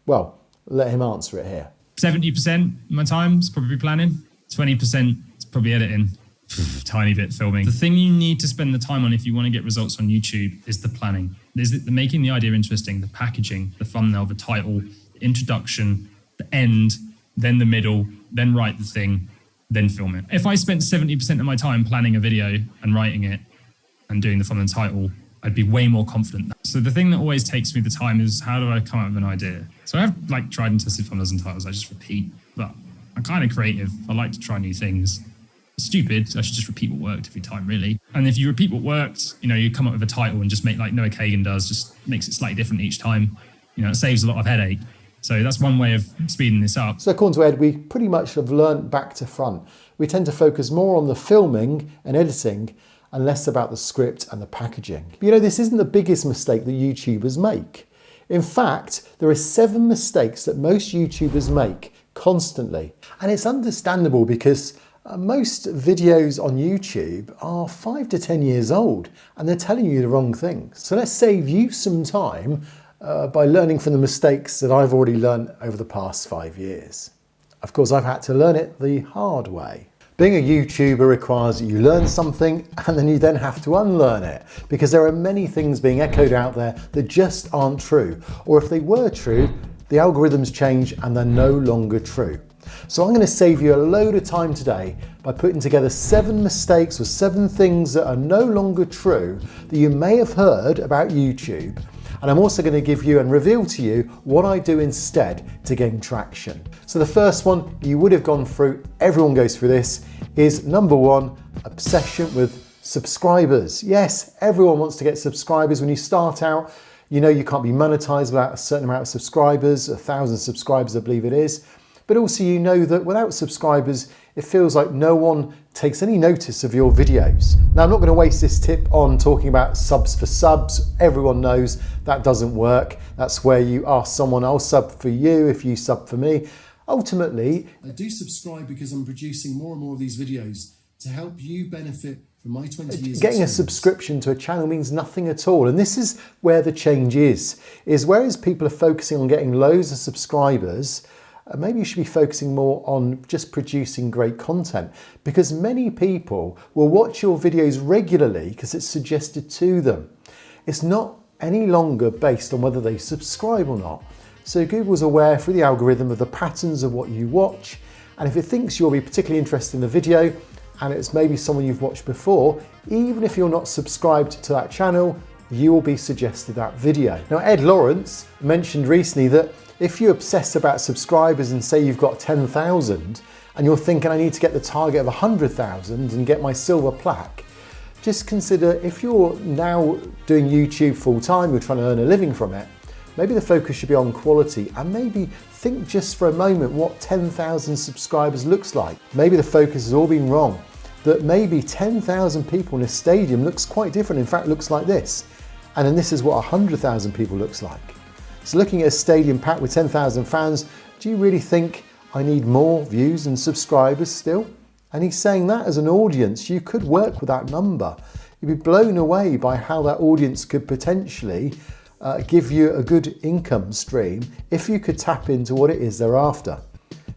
Well, let him answer it here. 70% of my time is probably planning, 20% is probably editing, tiny bit filming. The thing you need to spend the time on if you want to get results on YouTube is the planning. There's the making the idea interesting, the packaging, the thumbnail, the title, the introduction, the end, then the middle, then write the thing, then film it. If I spent 70% of my time planning a video and writing it and doing the thumbnail and title, I'd be way more confident. So the thing that always takes me the time is how do I come up with an idea? So I have like tried and tested thumbnails and titles. I just repeat, but I'm kind of creative. I like to try new things. It's stupid. I should just repeat what worked every time, really. And if you repeat what worked, you come up with a title and just make like Noah Kagan does, just makes it slightly different each time. it saves a lot of headache. So that's one way of speeding this up. So according to Ed, we pretty much have learnt back to front. We tend to focus more on the filming and editing and less about the script and the packaging. But this isn't the biggest mistake that YouTubers make. In fact, there are 7 mistakes that most YouTubers make constantly. And it's understandable because most videos on YouTube are 5 to 10 years old and they're telling you the wrong things. So let's save you some time by learning from the mistakes that I've already learned over the past 5 years. Of course, I've had to learn it the hard way. Being a YouTuber requires that you learn something and then you then have to unlearn it, because there are many things being echoed out there that just aren't true. Or if they were true, the algorithms change and they're no longer true. So I'm going to save you a load of time today by putting together 7 mistakes or 7 things that are no longer true that you may have heard about YouTube. And I'm also going to give you and reveal to you what I do instead to gain traction. So the first one you would have gone through, everyone goes through this, is number 1, obsession with subscribers. Yes, everyone wants to get subscribers. When you start out, you can't be monetized without a certain amount of subscribers, 1,000 subscribers I believe it is. But also that without subscribers, it feels like no one takes any notice of your videos. Now, I'm not going to waste this tip on talking about subs for subs. Everyone knows that doesn't work. That's where you ask someone, I'll sub for you if you sub for me. Ultimately, I do subscribe because I'm producing more and more of these videos to help you benefit from my 20 years. Getting a subscription to a channel means nothing at all. And this is where the change is whereas people are focusing on getting loads of subscribers, maybe you should be focusing more on just producing great content, because many people will watch your videos regularly because it's suggested to them. It's not any longer based on whether they subscribe or not. So Google's aware through the algorithm of the patterns of what you watch, and if it thinks you'll be particularly interested in the video and it's maybe someone you've watched before, even if you're not subscribed to that channel, you will be suggested that video. Now, Ed Lawrence mentioned recently that if you obsess about subscribers and say you've got 10,000 and you're thinking I need to get the target of 100,000 and get my silver plaque, just consider if you're now doing YouTube full time, you're trying to earn a living from it, maybe the focus should be on quality, and maybe think just for a moment what 10,000 subscribers looks like. Maybe the focus has all been wrong, that maybe 10,000 people in a stadium looks quite different, in fact looks like this, and then this is what 100,000 people looks like. So looking at a stadium packed with 10,000 fans, do you really think I need more views and subscribers still? And he's saying that as an audience, you could work with that number. You'd be blown away by how that audience could potentially give you a good income stream if you could tap into what it is they're after.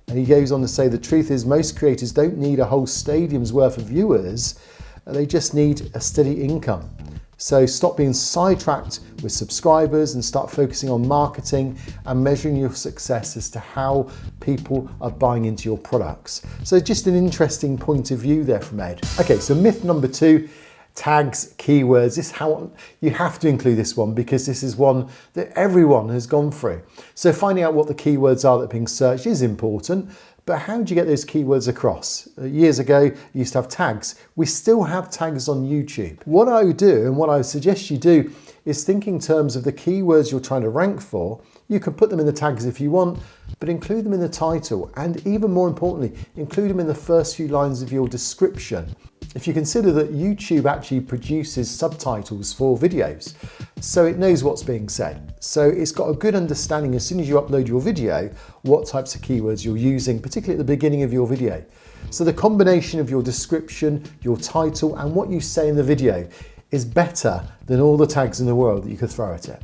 And he goes on to say the truth is most creators don't need a whole stadium's worth of viewers, they just need a steady income. So stop being sidetracked with subscribers and start focusing on marketing and measuring your success as to how people are buying into your products. So just an interesting point of view there from Ed. Okay, so myth number 2, tags, keywords. This is how you have to include this one because this is one that everyone has gone through. So finding out what the keywords are that are being searched is important. But how do you get those keywords across? Years ago, you used to have tags. We still have tags on YouTube. What I would do, and what I would suggest you do, is think in terms of the keywords you're trying to rank for. You can put them in the tags if you want, but include them in the title. And even more importantly, include them in the first few lines of your description. If you consider that YouTube actually produces subtitles for videos, so it knows what's being said. So it's got a good understanding as soon as you upload your video, what types of keywords you're using, particularly at the beginning of your video. So the combination of your description, your title, and what you say in the video is better than all the tags in the world that you could throw at it.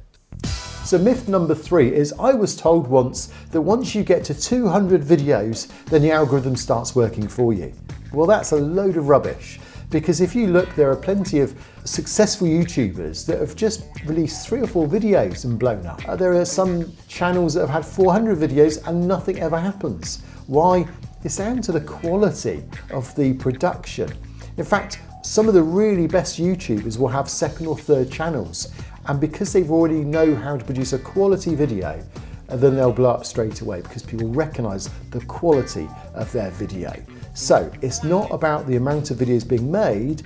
So myth number 3 is I was told once that once you get to 200 videos, then the algorithm starts working for you. Well, that's a load of rubbish, because if you look, there are plenty of successful YouTubers that have just released 3 or 4 videos and blown up. There are some channels that have had 400 videos and nothing ever happens. Why? It's down to the quality of the production. In fact, some of the really best YouTubers will have 2nd or 3rd channels, and because they've already know how to produce a quality video, then they'll blow up straight away because people recognize the quality of their video. So it's not about the amount of videos being made.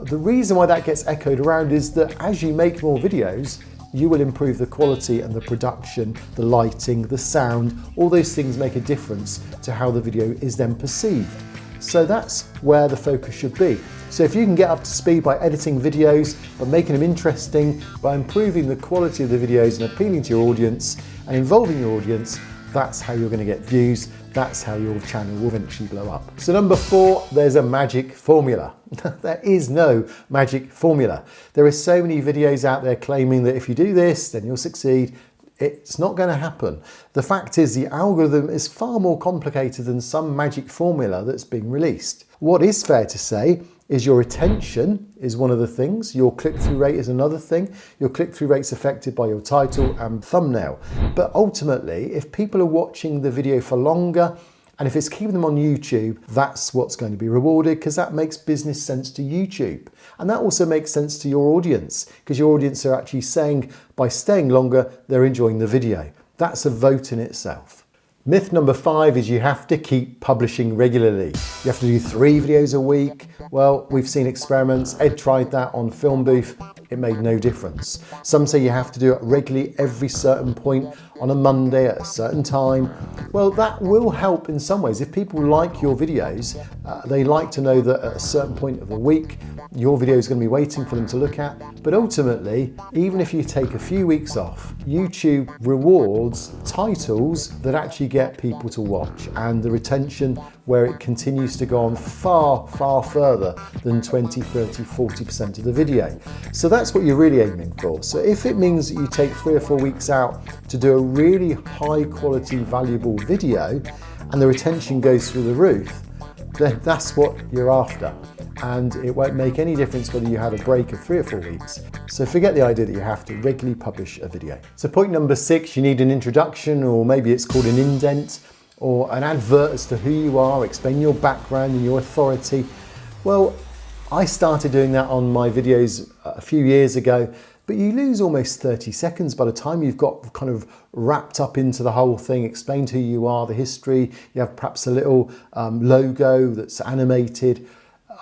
The reason why that gets echoed around is that as you make more videos, you will improve the quality and the production, the lighting, the sound. All those things make a difference to how the video is then perceived. So that's where the focus should be. So if you can get up to speed by editing videos, by making them interesting, by improving the quality of the videos and appealing to your audience and involving your audience, that's how you're going to get views. That's how your channel will eventually blow up. So number 4, there's a magic formula. There is no magic formula. There are so many videos out there claiming that if you do this, then you'll succeed. It's not going to happen. The fact is the algorithm is far more complicated than some magic formula that's being released. What is fair to say is your attention is one of the things, your click-through rate is another thing. Your click-through rate's affected by your title and thumbnail. But ultimately, if people are watching the video for longer, and if it's keeping them on YouTube, that's what's going to be rewarded, because that makes business sense to YouTube. And that also makes sense to your audience, because your audience are actually saying, by staying longer, they're enjoying the video. That's a vote in itself. Myth number 5 is you have to keep publishing regularly. You have to do 3 videos a week. Well, we've seen experiments. Ed tried that on Film Booth. It made no difference. Some say you have to do it regularly every certain point on a Monday at a certain time. Well, that will help in some ways. If people like your videos, they like to know that at a certain point of the week, your video is going to be waiting for them to look at. But ultimately, even if you take a few weeks off, YouTube rewards titles that actually get people to watch, and the retention where it continues to go on far, far further than 20, 30, 40% of the video. So that's what you're really aiming for. So if it means that you take 3 or 4 weeks out to do a really high quality, valuable video, and the retention goes through the roof, then that's what you're after. And it won't make any difference whether you had a break of 3 or 4 weeks. So forget the idea that you have to regularly publish a video. So point number 6, you need an introduction, or maybe it's called an indent, or an advert as to who you are, explain your background and your authority. Well, I started doing that on my videos a few years ago, but you lose almost 30 seconds by the time you've got kind of wrapped up into the whole thing, explained who you are, the history, you have perhaps a little logo that's animated.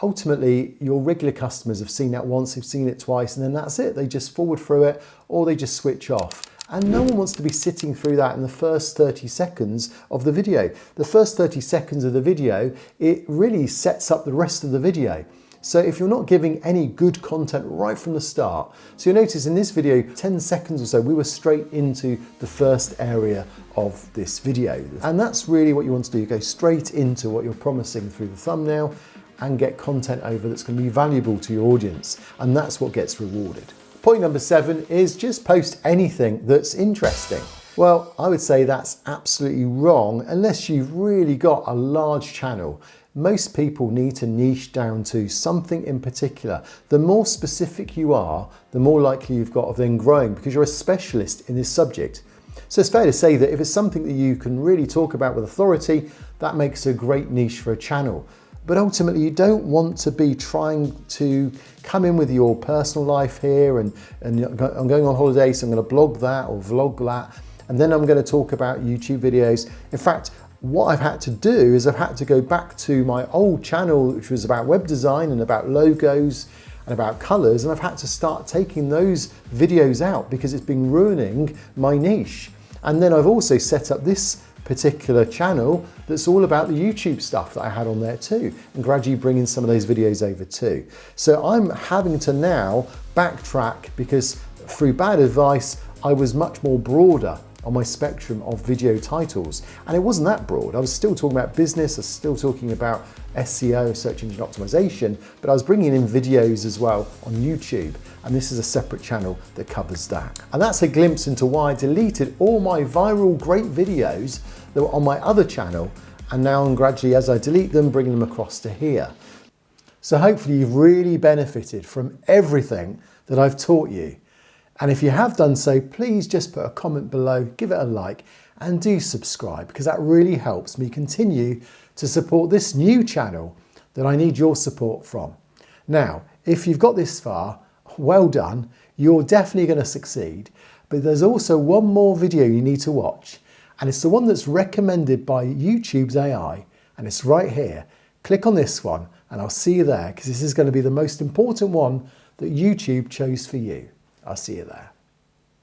Ultimately, your regular customers have seen that once, they've seen it twice, and then that's it. They just forward through it, or they just switch off. And no one wants to be sitting through that in the first 30 seconds of the video. The first 30 seconds of the video, it really sets up the rest of the video. So if you're not giving any good content right from the start, so you'll notice in this video, 10 seconds or so, we were straight into the first area of this video. And that's really what you want to do. Go straight into what you're promising through the thumbnail and get content over that's going to be valuable to your audience. And that's what gets rewarded. Point number 7 is just post anything that's interesting. Well, I would say that's absolutely wrong unless you've really got a large channel. Most people need to niche down to something in particular. The more specific you are, the more likely you've got of then growing, because you're a specialist in this subject. So it's fair to say that if it's something that you can really talk about with authority, that makes a great niche for a channel. But ultimately, you don't want to be trying to come in with your personal life here and I'm going on holiday, so I'm going to blog that or vlog that, and then I'm going to talk about YouTube videos. In fact, what I've had to do is I've had to go back to my old channel, which was about web design and about logos and about colors, and I've had to start taking those videos out because it's been ruining my niche. And then I've also set up this particular channel that's all about the YouTube stuff that I had on there too, and gradually bringing some of those videos over too. So I'm having to now backtrack because through bad advice, I was much more broader on my spectrum of video titles. And it wasn't that broad. I was still talking about business, I was still talking about SEO, search engine optimization, but I was bringing in videos as well on YouTube. And this is a separate channel that covers that. And that's a glimpse into why I deleted all my viral great videos that were on my other channel. And now I'm gradually, as I delete them, bringing them across to here. So hopefully you've really benefited from everything that I've taught you. And if you have done so, please just put a comment below, give it a like, and do subscribe, because that really helps me continue to support this new channel that I need your support from. Now, if you've got this far, well done, you're definitely going to succeed. But there's also one more video you need to watch, and it's the one that's recommended by YouTube's AI, and it's right here. Click on this one, and I'll see you there, because this is going to be the most important one that YouTube chose for you. I'll see you there.